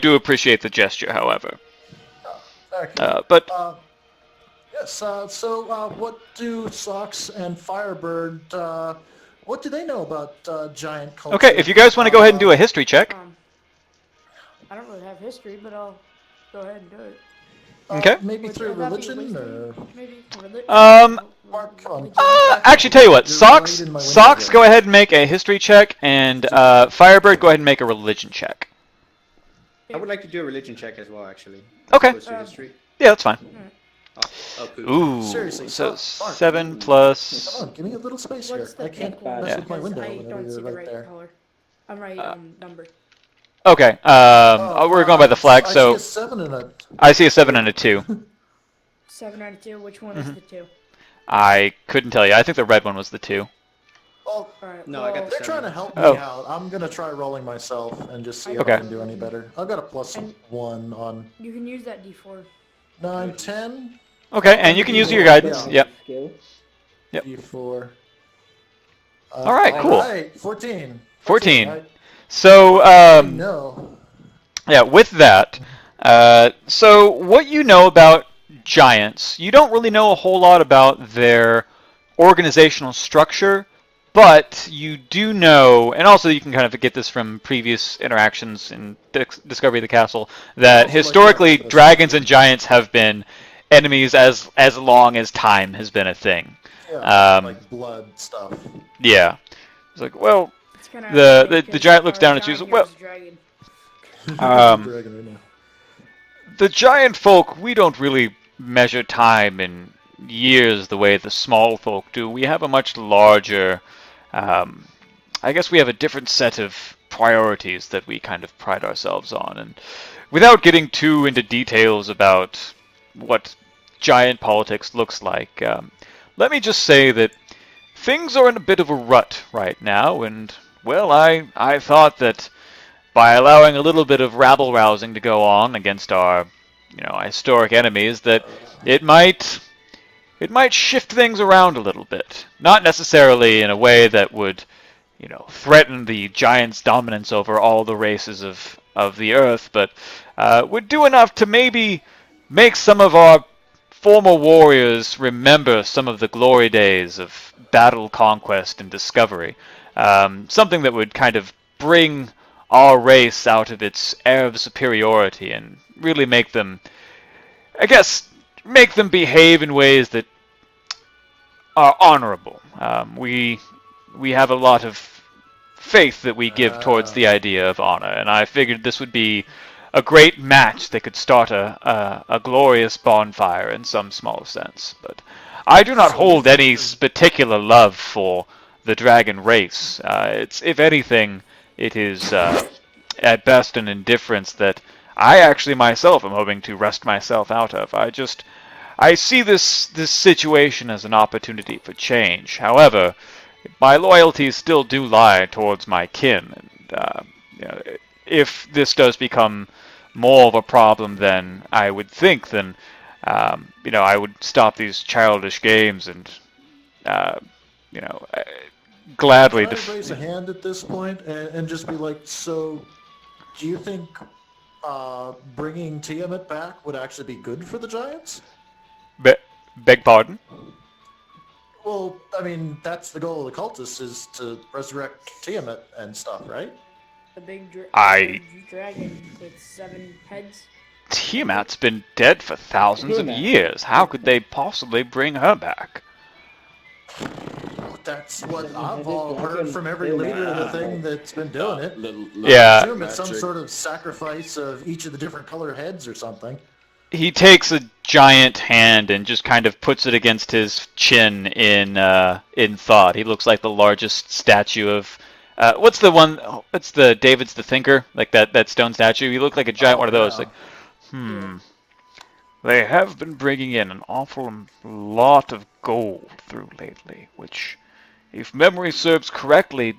do appreciate the gesture, however. Thank you. But Yes, what do Socks and Firebird, what do they know about giant okay, if culture? you guys want to go ahead and do a history check, Um, I don't really have history, but I'll go ahead and do it. okay. Maybe Would through that be religion, wisdom, or... maybe? Um, Mark, come on. Religion? Actually, tell you what, You're right Socks, in my window Socks, here. go ahead and make a history check, and Firebird, go ahead and make a religion check. I would like to do a religion check as well, actually. Okay. Opposed to history. Yeah, that's fine. Oh, cool. Ooh, Seriously, so Mark. 7 Come plus. on, give me a little space here. What's the I can't pink one? mess with my Because window I whenever don't see you're the right right there. color. I'm right number. Okay, we're going by the flag, I see so a 7 and a... I see a 7 and a 2. 7 out of 2. Which one is the 2? I couldn't tell you. I think the red one was the 2. Well, Alright, No, I got the they're 7. trying to help me Oh. out. I'm gonna try rolling myself and just see if Okay. I can do any better. I've got a plus And- 1 on you can use that D4. 9, 10, Okay, and you can use your guidance. Yeah. Yep. Skill. Yep. D4. All right, cool. Alright, 14. 14. That's it, So, no. yeah, with that, so what you know about giants, you don't really know a whole lot about their organizational structure, but you do know, and also you can kind of get this from previous interactions in Discovery of the Castle, that Also, like, historically the dragons and giants have been enemies as long as time has been a thing. Yeah, like blood stuff. Yeah. It's like, well, It's kinda The- ironic the 'cause giant looks our down at you, giant well- here's a dragon. Dragon right now. the giant folk, we don't really measure time in years the way the small folk do. We have a much larger, I guess we have a different set of priorities that we kind of pride ourselves on. And without getting too into details about what giant politics looks like, let me just say that things are in a bit of a rut right now, and, well, I thought that by allowing a little bit of rabble-rousing to go on against our, historic enemies, that it might shift things around a little bit. Not necessarily in a way that would, threaten the giants' dominance over all the races of the earth, but would do enough to maybe make some of our former warriors remember some of the glory days of battle, conquest, and discovery. Something that would kind of bring our race out of its air of superiority and really make them, I guess, make them behave in ways that are honorable. We have a lot of faith that we give towards the idea of honor, and I figured this would be a great match that could start a glorious bonfire in some small sense. But I do not hold any particular love for the dragon race. If anything, it is at best an indifference that I actually myself am hoping to wrest myself out of. I see this situation as an opportunity for change. However, my loyalties still do lie towards my kin, and if this does become more of a problem than I would think, then I would stop these childish games and gladly. Can I raise a hand at this point and just be like, so, do you think bringing Tiamat back would actually be good for the Giants? Beg pardon? Well, I mean, that's the goal of the cultists, is to resurrect Tiamat and stuff, right? The big I- dragon with 7 heads. Tiamat's been dead for thousands of years. How could they possibly bring her back? That's what I've all heard from every leader of the thing that's been doing it. Yeah. I assume it's some sort of sacrifice of each of the different color heads or something. He takes a giant hand and just kind of puts it against his chin in thought. He looks like the largest statue of what's the one? What's the David's the Thinker? Like that stone statue. He looked like a giant one of those. Yeah. Like, They have been bringing in an awful lot of gold through lately, which, if memory serves correctly,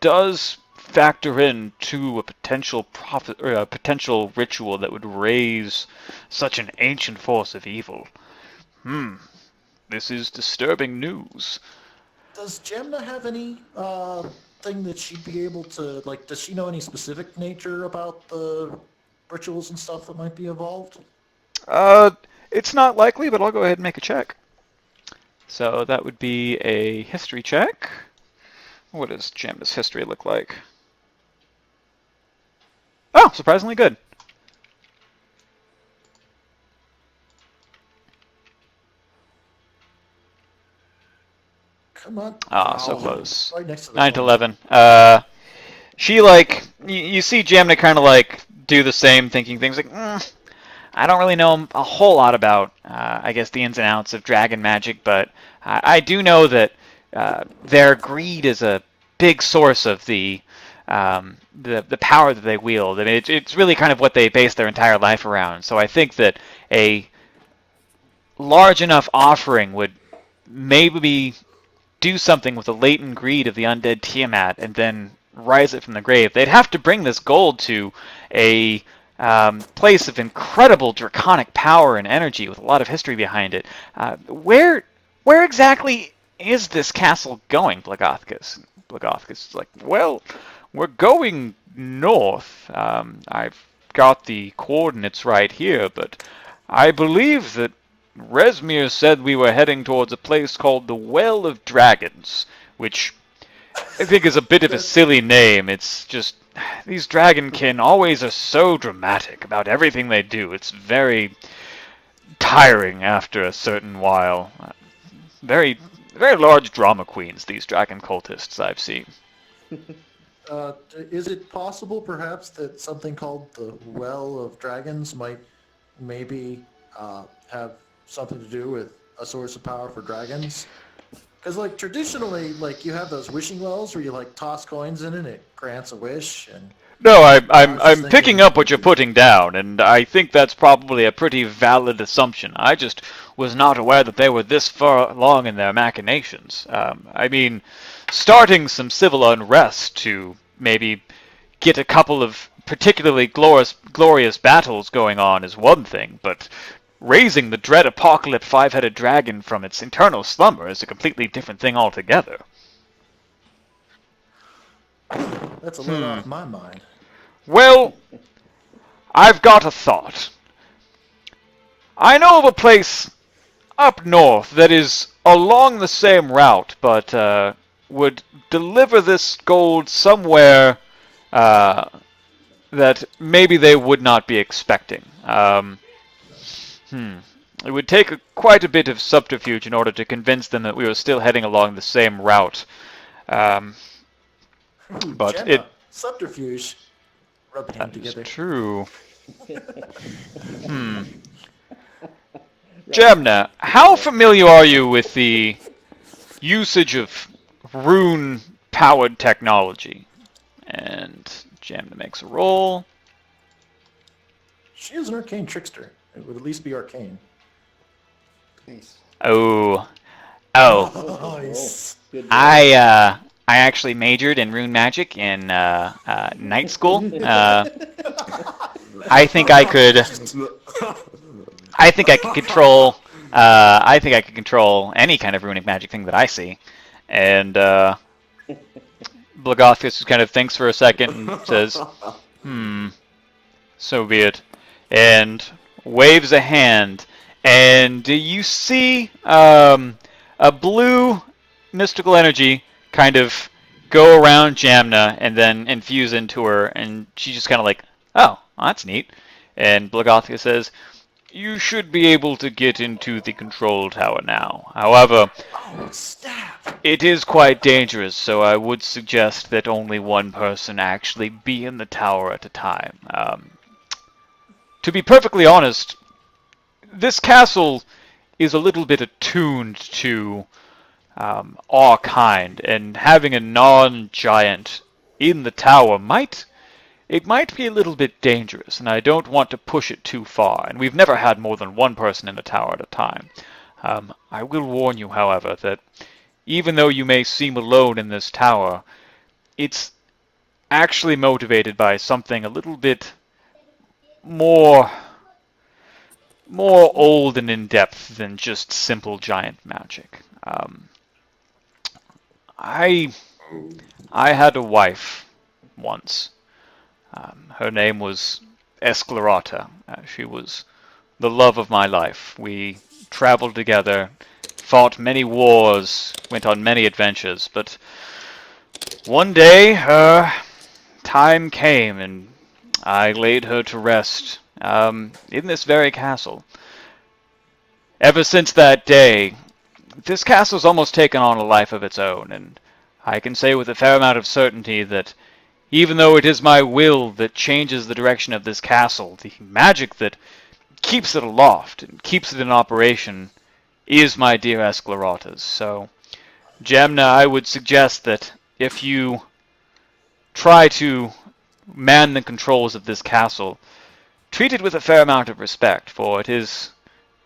does factor into a potential profit or a potential ritual that would raise such an ancient force of evil. This is disturbing news. Does Gemna have any something that she'd be able to, like, does she know any specific nature about the rituals and stuff that might be involved? Uh, it's not likely, but I'll go ahead and make a check. So that would be a history check. What does Jamna's history look like? Oh, surprisingly good. Come on. Ah, so Oh, close. right next to the 9 to phone. 11. She, like, you see Jamna kind of, like, do the same, thinking things like, I don't really know a whole lot about, I guess, the ins and outs of dragon magic, but I do know that their greed is a big source of the power that they wield. I mean, it's really kind of what they base their entire life around. So I think that a large enough offering would maybe do something with the latent greed of the undead Tiamat and then rise it from the grave. They'd have to bring this gold to a place of incredible draconic power and energy with a lot of history behind it. Where exactly is this castle going, Blagothkus? Blagothkus is like, well, we're going north. I've got the coordinates right here, but I believe that Resmir said we were heading towards a place called the Well of Dragons, which I think is a bit of a silly name. It's just, these dragonkin always are so dramatic about everything they do. It's very tiring after a certain while. Very, very large drama queens, these dragon cultists I've seen. Is it possible, perhaps, that something called the Well of Dragons might maybe have something to do with a source of power for dragons? Because, like, traditionally, like, you have those wishing wells where you, like, toss coins in and it grants a wish, and... No, I was I'm just picking thinking up what you're putting down, and I think that's probably a pretty valid assumption. I just was not aware that they were this far along in their machinations. I mean, starting some civil unrest to maybe get a couple of particularly glorious battles going on is one thing, but raising the dread apocalypse five-headed dragon from its eternal slumber is a completely different thing altogether. That's a load off my mind. Well, I've got a thought. I know of a place up north that is along the same route, but would deliver this gold somewhere that maybe they would not be expecting. It would take quite a bit of subterfuge in order to convince them that we were still heading along the same route. But Gemma, subterfuge. Rub hand that is together. true. Jamna, how familiar are you with the usage of rune-powered technology? And Jamna makes a roll. She is an arcane trickster. It would at least be arcane. Nice. Oh. Nice. Good job. I actually majored in rune magic in night school. I think I could. I think I could control. I think I could control any kind of runic magic thing that I see. And Blagothus kind of thinks for a second and says, so be it. And waves a hand. And you see a blue mystical energy kind of go around Jamna and then infuse into her. And she's just kind of like, oh, well, that's neat. And Blagothus says, you should be able to get into the control tower now. However, Oh, snap. it is quite dangerous, so I would suggest that only one person actually be in the tower at a time. To be perfectly honest, this castle is a little bit attuned to our kind, and having a non-giant in the tower might be a little bit dangerous, and I don't want to push it too far, and we've never had more than one person in the tower at a time. I will warn you, however, that even though you may seem alone in this tower, it's actually motivated by something a little bit more old and in-depth than just simple giant magic. I Oh. I had a wife once. Her name was Esclerata. She was the love of my life. We traveled together, fought many wars, went on many adventures, but one day her time came and I laid her to rest in this very castle. Ever since that day, this castle's almost taken on a life of its own, and I can say with a fair amount of certainty that even though it is my will that changes the direction of this castle, the magic that keeps it aloft and keeps it in operation is my dear Esclerata's. So, Gemna, I would suggest that if you try to man the controls of this castle, treat it with a fair amount of respect, for it is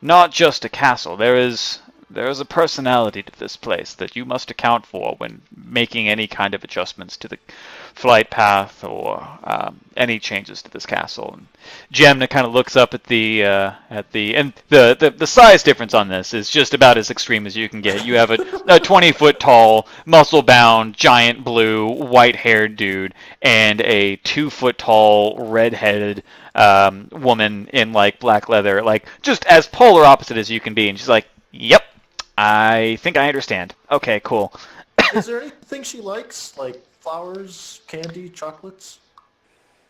not just a castle. There is a personality to this place that you must account for when making any kind of adjustments to the flight path or any changes to this castle. And Jamna kind of looks up at the and the size difference on this is just about as extreme as you can get. You have a 20-foot tall, muscle-bound, giant blue, white-haired dude, and a 2-foot tall, red-headed woman in like black leather, like just as polar opposite as you can be. And she's like, "Yep, I think I understand. Okay, cool." Is there anything she likes, like flowers, candy, chocolates?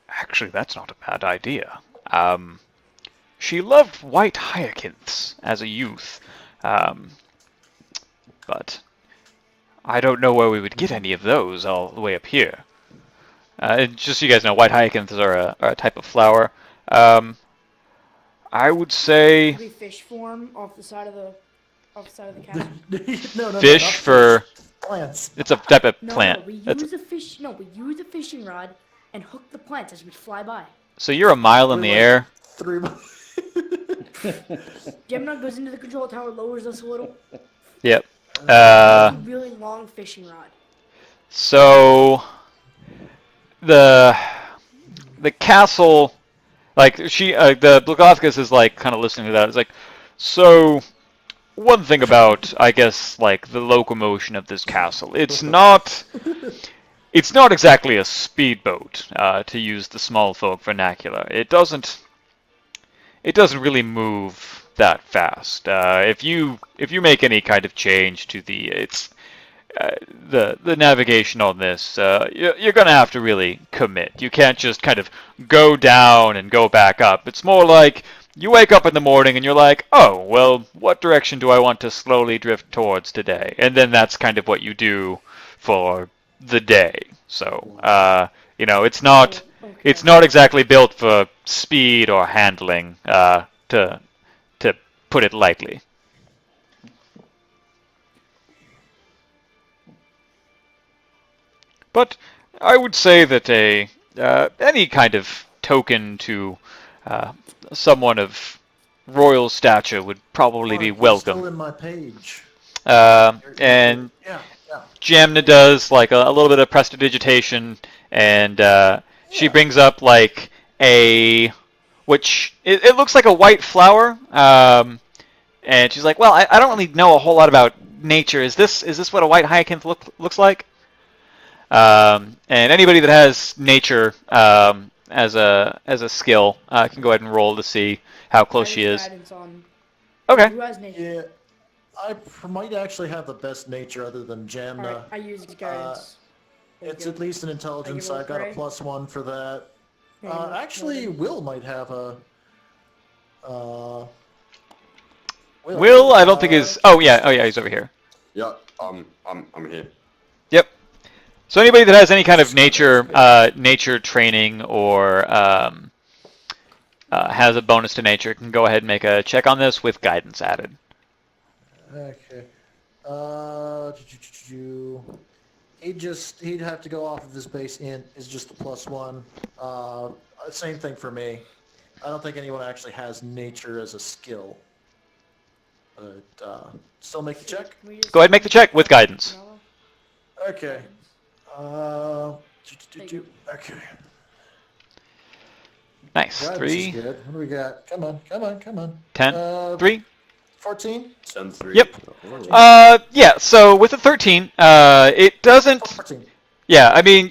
Actually, that's not a bad idea. She loved white hyacinths as a youth, but I don't know where we would get any of those all the way up here. Just so you guys know, white hyacinths are a type of flower. I would say Maybe fish form off the side of the castle. No, fish not for... plants. It's a type of No, plant. we That's- use a fish. No, we use a fishing rod and hook the plants as we fly by. So you're a mile in We're the like air. 3 months. Gemini goes into the control tower, lowers us a little. Yep. It's a really long fishing rod. So the castle, like the Blagovskis is like kind of listening to that. It's like, so one thing about, I guess, like the locomotion of this castle, it's not exactly a speedboat, to use the small folk vernacular. It doesn't really move that fast. If you make any kind of change to the navigation on this, you're gonna have to really commit. You can't just kind of go down and go back up. It's more like you wake up in the morning and you're like, oh, well, what direction do I want to slowly drift towards today? And then that's kind of what you do for the day. So, it's not exactly built for speed or handling, to put it lightly. But I would say that any kind of token to someone of royal stature would probably be You're welcome. Still in my page. And Yeah. Jamna does like a little bit of prestidigitation, and she brings up like which it looks like a white flower, and she's like, well, I don't really know a whole lot about nature. Is this what a white hyacinth looks like? And anybody that has nature as a skill can go ahead and roll to see how close she is. Okay. Who has nature? Yeah. I might actually have the best nature other than Jamna. Alright, I use guidance. It's at least an intelligence. I've got a +1 for that. Actually, Will might have a. Will, I don't think is. Oh yeah, he's over here. Yeah, I'm here. Yep. So anybody that has any kind of nature training or has a bonus to nature can go ahead and make a check on this with guidance added. Okay. He'd have to go off of his base int is just the +1. Same thing for me. I don't think anyone actually has nature as a skill. But still make the check. Go ahead and make the check with guidance. Okay. Okay. Nice. Guidance 3, is good. What do we got? Come on. 10, 3. 14? 10-3. Yep. Oh. Yeah. So with a 13, it doesn't. 14. Yeah, I mean,